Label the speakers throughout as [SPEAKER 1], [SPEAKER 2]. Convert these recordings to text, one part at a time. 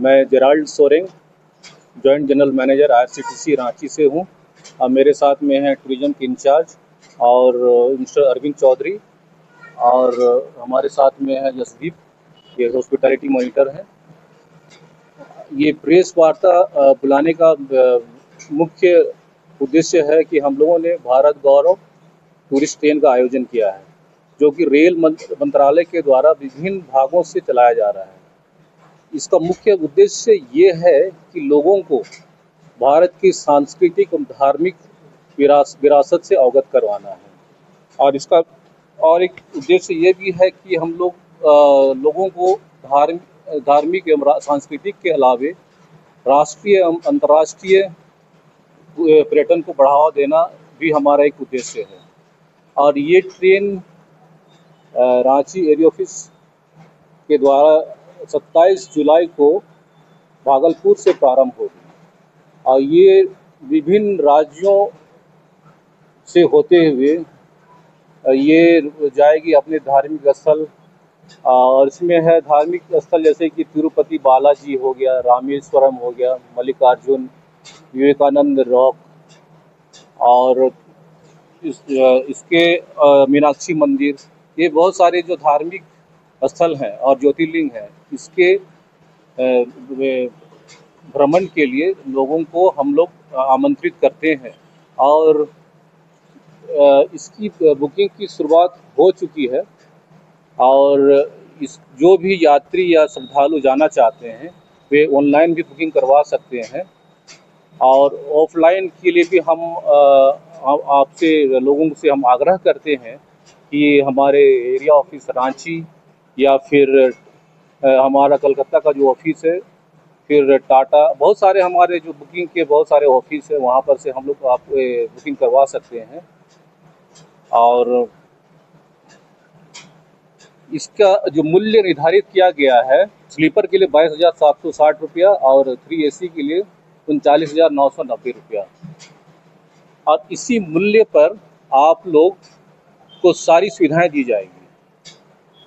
[SPEAKER 1] मैं Gerald Soreng, joint general manager IRCTC Ranchi से हूँ। मेरे साथ में हैं टूरिज्म के इंचार्ज और मिस्टर अरविंद चौधरी, और हमारे साथ में है जसदीप, ये हॉस्पिटैलिटी मॉनिटर हैं। ये प्रेस वार्ता बुलाने का मुख्य उद्देश्य है कि हम लोगों ने भारत गौरव टूरिस्ट ट्रेन का आयोजन किया है, जो कि रेल मंत्रालय के द्वारा विभिन्न भागों से चलाया जा रहा है। इसका मुख्य उद्देश्य ये है कि लोगों को भारत की सांस्कृतिक और धार्मिक विरासत से अवगत करवाना है, और इसका और एक उद्देश्य ये भी है कि हम लोगों को धार्मिक एवं सांस्कृतिक के अलावे राष्ट्रीय एवं अंतर्राष्ट्रीय पर्यटन को बढ़ावा देना भी हमारा एक उद्देश्य है। और ये ट्रेन रांची एरिया ऑफिस के द्वारा 27 जुलाई को भागलपुर से प्रारंभ होगी, और ये विभिन्न राज्यों से होते हुए ये जाएगी अपने धार्मिक स्थल। और इसमें है धार्मिक स्थल जैसे कि तिरुपति बालाजी हो गया, रामेश्वरम हो गया, मल्लिकार्जुन, विवेकानंद रॉक, और इसके मीनाक्षी मंदिर, ये बहुत सारे जो धार्मिक स्थल हैं और ज्योतिर्लिंग हैं, इसके भ्रमण के लिए लोगों को हम लोग आमंत्रित करते हैं। और इसकी बुकिंग की शुरुआत हो चुकी है, और जो भी यात्री या श्रद्धालु जाना चाहते हैं वे ऑनलाइन भी बुकिंग करवा सकते हैं, और ऑफलाइन के लिए भी हम आपसे लोगों से हम आग्रह करते हैं कि हमारे एरिया ऑफिस रांची या फिर हमारा कलकत्ता का जो ऑफिस है, फिर टाटा, बहुत सारे हमारे जो बुकिंग के बहुत सारे ऑफिस है, वहाँ पर से हम लोग आप बुकिंग करवा सकते हैं। और इसका जो मूल्य निर्धारित किया गया है, स्लीपर के लिए 22,760 रुपया और 3 AC के लिए 39,990 रुपया। और इसी मूल्य पर आप लोग को सारी सुविधाएं दी जाएंगी,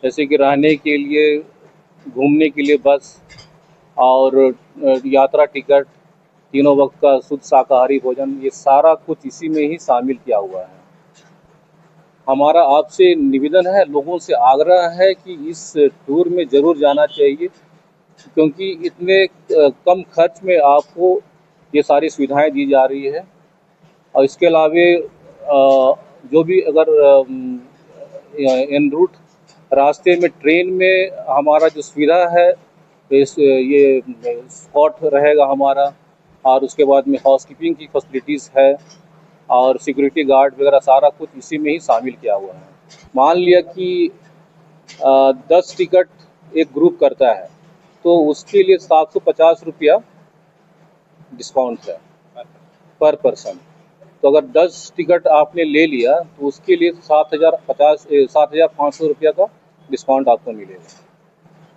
[SPEAKER 1] जैसे कि रहने के लिए, घूमने के लिए बस, और यात्रा टिकट, तीनों वक्त का शुद्ध शाकाहारी भोजन, ये सारा कुछ इसी में ही शामिल किया हुआ है। हमारा आपसे निवेदन है, लोगों से आग्रह है कि इस टूर में ज़रूर जाना चाहिए, क्योंकि इतने कम खर्च में आपको ये सारी सुविधाएं दी जा रही है। और इसके अलावे जो भी अगर एन रूट रास्ते में ट्रेन में हमारा जो सुविधा है, ये स्पॉट रहेगा हमारा, और उसके बाद में हाउसकीपिंग की फैसिलिटीज़ है, और सिक्योरिटी गार्ड वगैरह सारा कुछ इसी में ही शामिल किया हुआ है। मान लिया कि 10 टिकट एक ग्रुप करता है, तो उसके लिए 750 रुपया डिस्काउंट है पर पर्सन। तो अगर 10 टिकट आपने ले लिया तो उसके लिए 7,500 रुपया का डिस्काउंट आपको मिलेगा।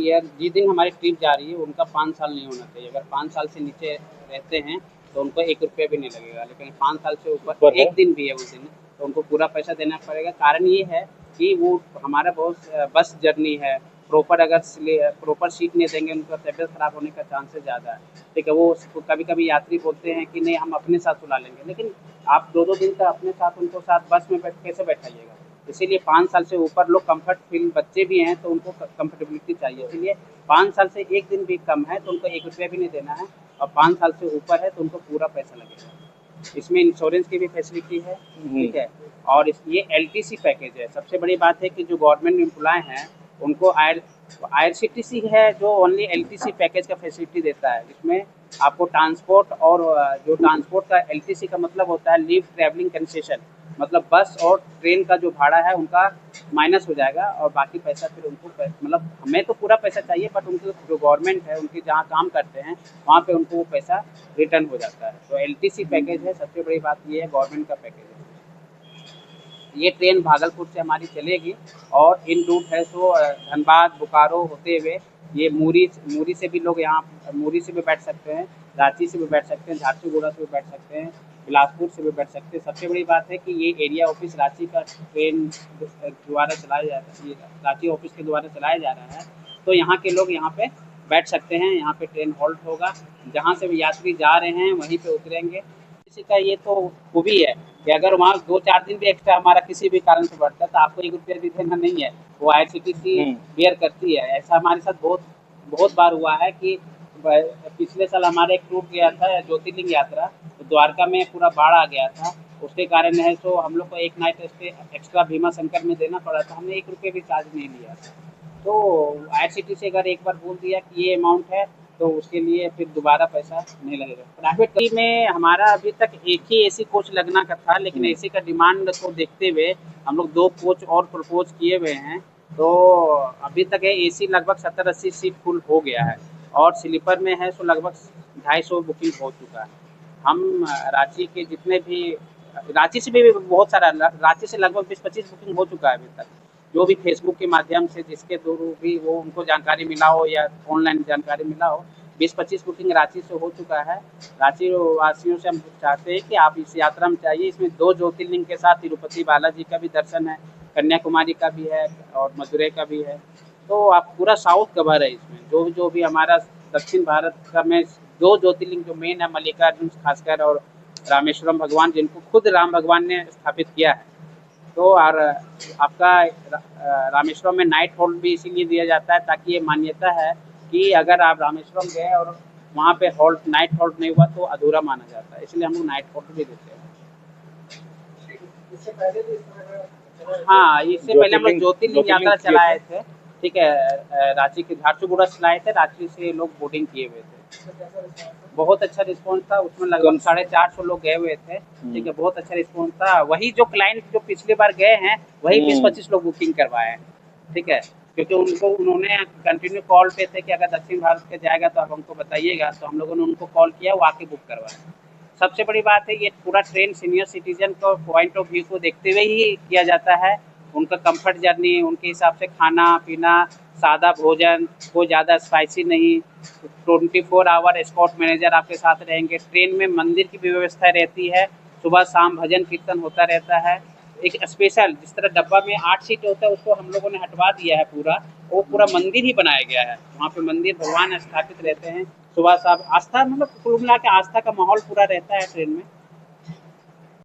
[SPEAKER 2] यार जिस दिन हमारी ट्रिप जा रही है उनका 5 साल नहीं होना चाहिए। अगर 5 साल से नीचे रहते हैं तो उनको 1 रुपया भी नहीं लगेगा, लेकिन 5 साल से ऊपर एक दिन भी है उस दिन तो उनको पूरा पैसा देना पड़ेगा। कारण ये है कि वो हमारा बहुत बस जर्नी है, अगर प्रॉपर सीट नहीं देंगे उनका तबीयत खराब होने का चांसेस ज़्यादा है। ठीक है, वो कभी कभी यात्री बोलते हैं कि नहीं हम अपने साथ सुला लेंगे, लेकिन आप 2-2 दिन का अपने साथ उनको साथ बस में कैसे बैठाइएगा। इसीलिए 5 साल से ऊपर लोग कंफर्ट फील, बच्चे भी हैं तो उनको कंफर्टेबिलिटी चाहिए, इसीलिए 5 साल से एक दिन भी कम है तो उनको 1 रुपया भी नहीं देना है, और 5 साल से ऊपर है तो उनको पूरा पैसा लगेगा। इसमें इंश्योरेंस की भी फैसिलिटी है, ठीक है। और ये LTC पैकेज है। सबसे बड़ी बात है कि जो गवर्नमेंट एम्प्लॉय हैं उनको IRCTC है जो ओनली LTC पैकेज का फैसिलिटी देता है। इसमें आपको ट्रांसपोर्ट, और जो ट्रांसपोर्ट का LTC का मतलब होता है लीव ट्रैवलिंग कंसेशन, मतलब बस और ट्रेन का जो भाड़ा है उनका माइनस हो जाएगा, और बाकी पैसा फिर उनको मतलब हमें तो पूरा पैसा चाहिए, बट उनके जो गवर्नमेंट है उनके जहाँ काम करते हैं वहाँ पे उनको वो पैसा रिटर्न हो जाता है। तो LTC पैकेज है, सबसे बड़ी बात ये है, गवर्नमेंट का पैकेज है। ये ट्रेन भागलपुर से हमारी चलेगी, और इन रूट है तो धनबाद, बोकारो होते हुए ये मूरी से भी लोग यहाँ, मूरी से भी बैठ सकते हैं, रांची से भी बैठ सकते हैं, झारसुगुड़ा से भी बैठ सकते हैं, बिलासपुर से भी बैठ सकते हैं। सबसे बड़ी बात है कि ये एरिया ऑफिस रांची का ट्रेन द्वारा चलाया जाता है, रांची ऑफिस के द्वारा चलाया जा रहा है, तो यहाँ के लोग यहाँ पे बैठ सकते हैं। यहाँ पे ट्रेन हॉल्ट होगा, जहाँ से भी यात्री जा रहे हैं वहीं पे उतरेंगे। इसी का ये तो खूबी है कि अगर वहाँ 2-4 दिन भी एक्स्ट्रा हमारा किसी भी कारण से बढ़ता है तो आपको 1 रुपया भी देना नहीं है, वो आईआरसीटीसी बेयर करती है। ऐसा हमारे साथ बहुत बहुत बार हुआ है कि पिछले साल हमारे एक टूर गया था ज्योतिर्लिंग यात्रा, तो द्वारका में पूरा बाढ़ आ गया था। उसके कारण है सो हम लोग को एक night stay extra Bhima Shankar में देना पड़ा था। हमने 1 रुपये भी चार्ज नहीं लिया था। तो आईआरसीटीसी अगर एक बार बोल दिया कि ये अमाउंट है तो उसके लिए फिर दोबारा पैसा नहीं लगेगा। प्राइवेट गाड़ी में हमारा अभी तक एक ही एसी कोच लगना का था, लेकिन एसी का डिमांड को देखते हुए हम लोग 2 कोच और प्रपोज किए हुए हैं। तो अभी तक है एसी लगभग 70-80 सीट फुल हो गया है और स्लीपर में है सो लगभग 250 बुकिंग हो चुका है। हम रांची के जितने भी रांची से भी बहुत सारा रांची से लगभग 20-25 बुकिंग हो चुका है अभी तक। जो भी फेसबुक के माध्यम से जिसके थ्रू भी वो उनको जानकारी मिला हो या ऑनलाइन जानकारी मिला हो, 20-25 बुकिंग रांची से हो चुका है। रांची वासियों से हम चाहते हैं कि आप इस यात्रा में चाहिए। इसमें 2 ज्योतिर्लिंग के साथ तिरुपति बालाजी का भी दर्शन है, कन्याकुमारी का भी है और मदुरै का भी है। तो आप पूरा साउथ कवर है इसमें। जो भी हमारा दक्षिण भारत का में 2 ज्योतिर्लिंग जो मेन है, मल्लिकार्जुन खासकर और रामेश्वरम भगवान, जिनको खुद राम भगवान ने स्थापित किया है। तो और आपका रामेश्वरम में नाइट होल्ड भी इसीलिए दिया जाता है ताकि ये मान्यता है कि अगर आप रामेश्वरम गए और वहाँ पे हॉल्ट नाइट होल्ड नहीं हुआ तो अधूरा माना जाता है, इसलिए हम लोग नाइट होल्ड भी देते हैं। हाँ, इससे पहले हम लोग ज्योतिर्लिंग यात्रा चलाए थे। ठीक है, रांची के झारसुगुड़ा से लाए थे, रांची से लोग बोटिंग किए हुए थे। बहुत अच्छा रिस्पॉन्स था, उसमें लगभग 450 लोग गए हुए थे। ठीक है, बहुत अच्छा रिस्पॉन्स था। वही जो क्लाइंट जो पिछली बार गए हैं वही 20-25 लोग बुकिंग करवाए हैं। ठीक है, क्योंकि उन्होंने कंटिन्यू कॉल पे थे कि अगर दक्षिण भारत के जाएगा तो आप हमको बताइएगा, तो हम लोगों ने उनको कॉल किया, वो आके बुक करवाया। सबसे बड़ी बात है ये पूरा ट्रेन सीनियर सिटीजन को पॉइंट ऑफ व्यू को देखते हुए ही किया जाता है। उनका कंफर्ट जर्नी, उनके हिसाब से खाना पीना, सादा भोजन, कोई ज़्यादा स्पाइसी नहीं। 24 आवर एस्कॉर्ट मैनेजर आपके साथ रहेंगे। ट्रेन में मंदिर की भी व्यवस्था रहती है, सुबह शाम भजन कीर्तन होता रहता है। एक स्पेशल जिस तरह डब्बा में 8 सीट होता है उसको हम लोगों ने हटवा दिया है पूरा, वो पूरा मंदिर ही बनाया गया है। वहाँ पे मंदिर भगवान स्थापित रहते हैं। सुबह शाम आस्था, मतलब कुल मिला के आस्था का माहौल पूरा रहता है ट्रेन में।